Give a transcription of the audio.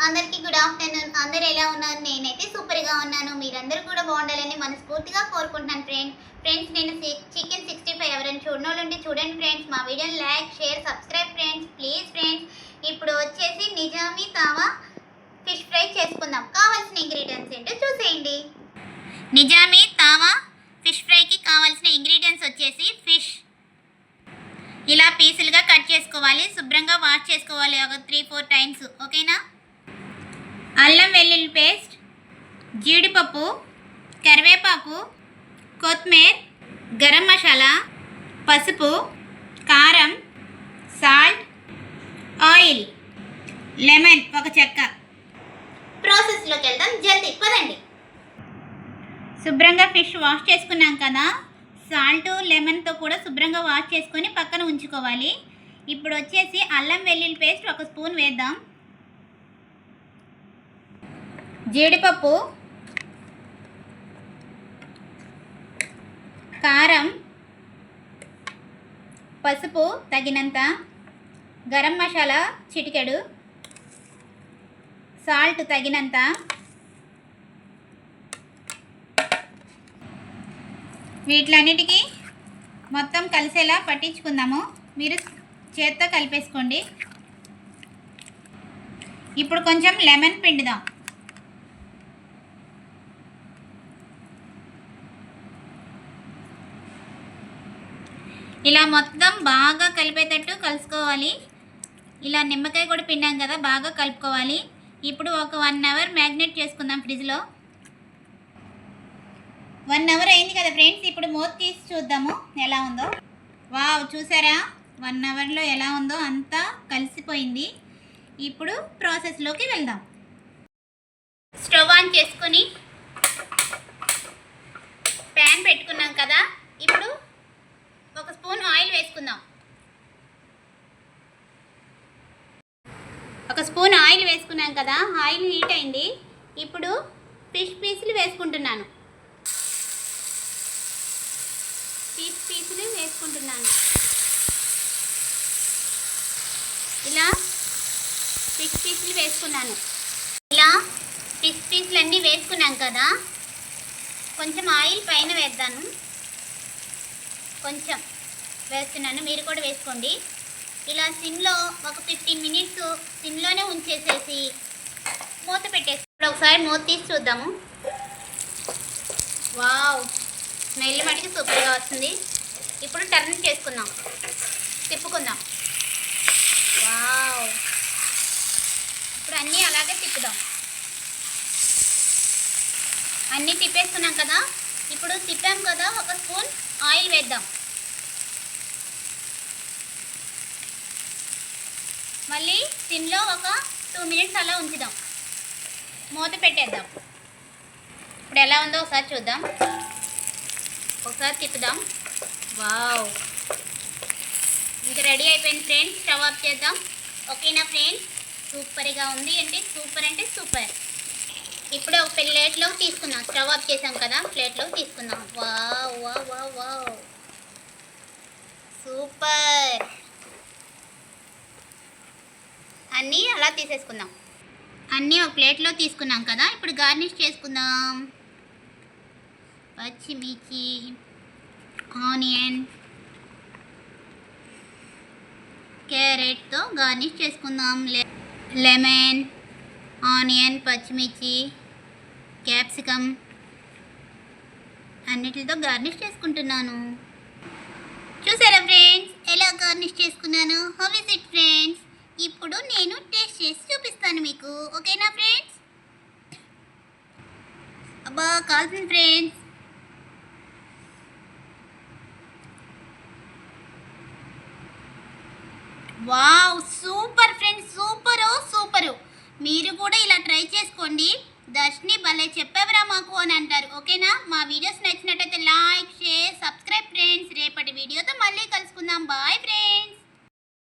అందరికీ good afternoon. అందరూ ఎలా ఉన్నారు? నేనైతే సూపర్గా ఉన్నాను. మీరందరూ కూడా బాగుండాలని మనస్ఫూర్తిగా కోరుకుంటున్నాను ఫ్రెండ్స్ నేను చికెన్ 65 ఎవరైనా చూడనోళ్ళుంటే చూడండి ఫ్రెండ్స్. మా వీడియోని like share subscribe friends, please friends. ఇప్పుడు వచ్చేసి నిజామీ తావా ఫిష్ ఫ్రై చేసుకుందాం. కావాల్సిన ఇంగ్రీడియంట్స్ ఏంటో చూసేయండి. నిజామీ తావా ఫిష్ ఫ్రైకి కావాల్సిన ఇంగ్రీడియంట్స్ వచ్చేసి ఫిష్ ఇలా పీసులుగా కట్ చేసుకోవాలి. శుభ్రంగా వాష్ చేసుకోవాలి ఒక 3-4 టైమ్స్, ఓకేనా. అల్లం వెల్లుల్లి పేస్ట్, జీడిపప్పు, కరివేపాకు, కొత్తిమీర, గరం మసాలా, పసుపు, కారం, సాల్ట్, ఆయిల్, లెమన్ ఒక చెక్క. ప్రాసెస్లోకి వెళ్దాం, జల్దీ పదండి. శుభ్రంగా ఫిష్ వాష్ చేసుకున్నాం కదా, సాల్ట్ లెమన్తో కూడా శుభ్రంగా వాష్ చేసుకొని పక్కన ఉంచుకోవాలి. ఇప్పుడు వచ్చేసి అల్లం వెల్లుల్లి పేస్ట్ 1 స్పూన్ వేద్దాం. జీడిపప్పు, కారం, పసుపు తగినంత, గరం మసాలా చిటికెడు, సాల్ట్ తగినంత, వీటిలన్నిటికీ మొత్తం కలిసేలా పట్టించుకుందాము. మీరు చేత్తో కలిపేసుకోండి. ఇప్పుడు కొంచెం లెమన్ పిండుదాం. ఇలా మొత్తం బాగా కలిపేటట్టు కలుసుకోవాలి. ఇలా నిమ్మకాయ కూడా పిండాం కదా, బాగా కలుపుకోవాలి. ఇప్పుడు ఒక 1 అవర్ మ్యాగ్నేట్ చేసుకుందాం ఫ్రిడ్జ్లో. 1 అవర్ అయింది కదా ఫ్రెండ్స్. ఇప్పుడు మూత తీసి చూద్దాము ఎలా ఉందో. వావ్, చూసారా 1 అవర్లో ఎలా ఉందో, అంతా కలిసిపోయింది. ఇప్పుడు ప్రాసెస్లోకి వెళ్దాం. స్టవ్ ఆన్ చేసుకొని ప్యాన్ పెట్టుకున్నాం కదా, ఇప్పుడు 1 స్పూన్ ఆయిల్ వేసుకుందాం. 1 స్పూన్ ఆయిల్ వేసుకున్నాం కదా, ఆయిల్ హీట్ అయింది. ఇప్పుడు ఫిష్ పీసులు వేసుకుంటున్నాను. పీసులు వేసుకుంటున్నాను. ఇలా ఫిష్ పీసులు వేసుకున్నాను. ఇలా ఫిష్ పీసులు అన్నీ వేసుకున్నాం కదా, కొంచెం ఆయిల్ పైన వేద్దాను. కొంచెం వేస్తున్నాను, మీరు కూడా వేసుకోండి. ఇలా సిమ్లో ఒక 15 మినిట్స్ సిమ్లోనే ఉంచేసేసి మూత పెట్టేసి ఇప్పుడు ఒకసారి మూత తీసి చూద్దాము. వావ్, స్మెల్ మటుకు సూపర్గా వస్తుంది. ఇప్పుడు టర్న్ చేసుకుందాం, తిప్పుకుందాం. వావ్, ఇప్పుడు అన్నీ అలాగే తిప్పుదాం. అన్నీ తిప్పేసుకున్నాం కదా, ఇప్పుడు తిప్పాం కదా, 1 స్పూన్ ఆయిల్ వేద్దాం. మళ్ళీ సిమ్లో ఒక 2 మినిట్స్ అలా ఉంచుదాం. మూత పెట్టేద్దాం. ఇప్పుడు ఎలా ఉందో ఒకసారి చూద్దాం. ఒకసారి తిప్పుదాం. వావ్, ఇంకా రెడీ అయిపోయింది ఫ్రెండ్స్. స్టవ్ ఆఫ్ చేద్దాం, ఓకేనా ఫ్రెండ్స్. సూపర్గా ఉంది, అంటే సూపర్. ఇప్పుడు ఒక ప్లేట్లోకి తీసుకుందాం. స్టవ్ ఆఫ్ చేసాం కదా, ప్లేట్లోకి తీసుకుందాం. Wow wow wow wow, super. అన్నీ అలా తీసేసుకుందాం. అన్నీ ఒక ప్లేట్లో తీసుకున్నాం కదా, ఇప్పుడు గార్నిష్ చేసుకుందాం. పచ్చిమిర్చి, ఆనియన్, క్యారెట్తో గార్నిష్ చేసుకుందాం. లెమన్, ఆనియన్, పచ్చిమిర్చి, క్యాప్సికమ్ అన్నిటితో గార్నిష్ చేసుకుంటున్నాను. చూసారా ఫ్రెండ్స్ ఎలా గార్నిష్ చేసుకున్నాను? How is it friends? ఇప్పుడు నేను టేస్ట్ చేసి చూపిస్తాను మీకు, ఓకేనా ఫ్రెండ్స్. అబ్బా కాల్సింది friends. Wow, super friends, super. మీరు కూడా ఇలా ట్రై చేసుకోండి. దర్శిని భలే చెప్పేవరా మాకు అని అంటారు, ఓకేనా. మా వీడియోస్ నచ్చినట్టయితే లైక్ షేర్ సబ్స్క్రైబ్ ఫ్రెండ్స్. రేపటి వీడియోతో మళ్ళీ కలుసుకుందాం. Bye friends.